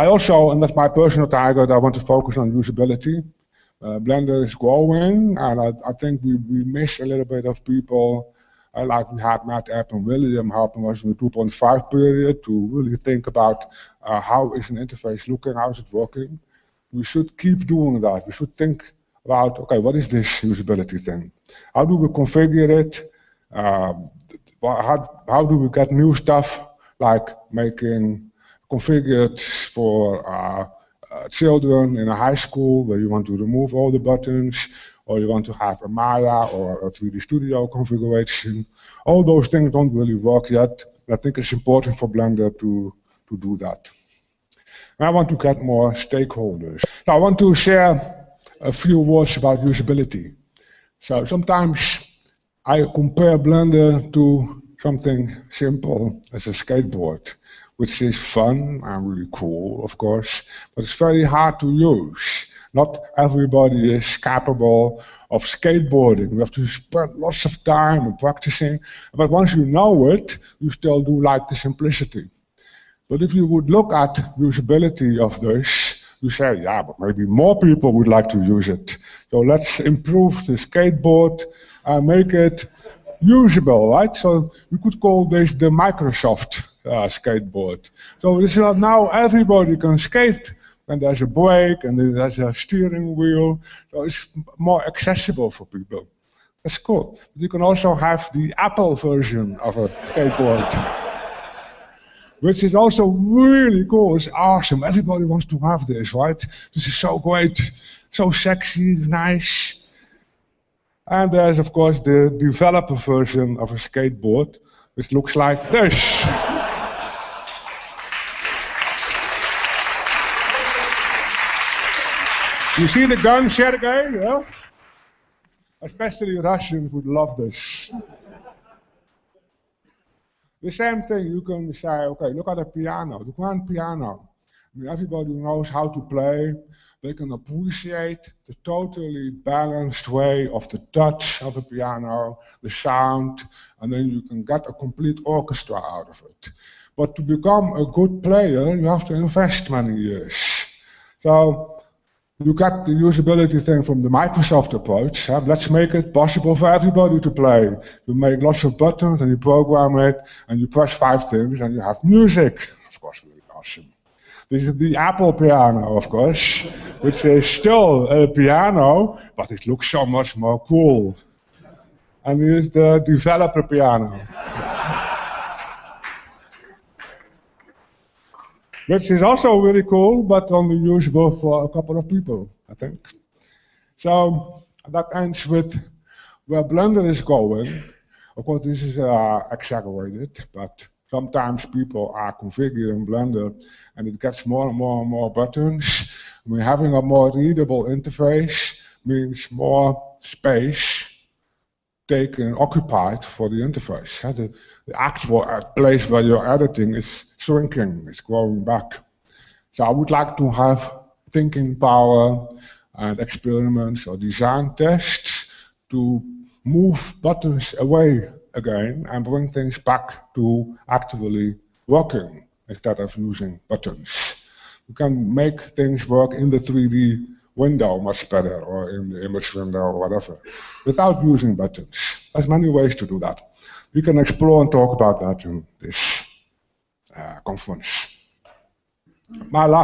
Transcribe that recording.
I also, and that's my personal target, I want to focus on usability. Blender is growing, and I think we miss a little bit of people, like we had Matt, App, and William helping us in the 2.5 period to really think about how is an interface looking, how is it working. We should keep doing that. We should think about, okay, what is this usability thing? How do we configure it? How do we get new stuff, like making configured for children in a high school where you want to remove all the buttons, or you want to have a Maya or a 3D Studio configuration. All those things don't really work yet. I think it's important for Blender to do that. And I want to get more stakeholders. Now, I want to share a few words about usability. So sometimes I compare Blender to something simple as a skateboard, which is fun and really cool, of course, but it's very hard to use. Not everybody is capable of skateboarding. We have to spend lots of time practicing, but once you know it, you still do like the simplicity. But if you would look at usability of this, you say, yeah, but maybe more people would like to use it. So let's improve the skateboard and make it usable, right? So you could call this the Microsoft skateboard. So this is now everybody can skate, and there's a brake, and there's a steering wheel, so it's more accessible for people. That's cool. But you can also have the Apple version of a skateboard, which is also really cool. It's awesome. Everybody wants to have this, right? This is so great, so sexy, nice. And there's, of course, the developer version of a skateboard, which looks like this. You see the gun, Sergei? Yeah? Especially Russians would love this. The same thing, you can say, okay, look at a piano, the grand piano. I mean, everybody knows how to play. They can appreciate the totally balanced way of the touch of a piano, the sound, and then you can get a complete orchestra out of it. But to become a good player, you have to invest many years. So you get the usability thing from the Microsoft approach. Let's make it possible for everybody to play. You make lots of buttons and you program it, and you press 5 things and you have music. Of course, really awesome. This is the Apple piano, of course, which is still a piano, but it looks so much more cool. And here's the developer piano, which is also really cool, but only usable for a couple of people, I think. So that ends with where Blender is going. Of course, this is exaggerated, but sometimes people are configuring Blender and it gets more and more and more buttons. I mean, having a more readable interface means more space occupied for the interface. The actual place where you're editing is shrinking, it's growing back. So I would like to have thinking power and experiments or design tests to move buttons away again and bring things back to actually working instead of using buttons. You can make things work in the 3D window much better, or in the image window, or whatever, without using buttons. There's many ways to do that. We can explore and talk about that in this conference. My last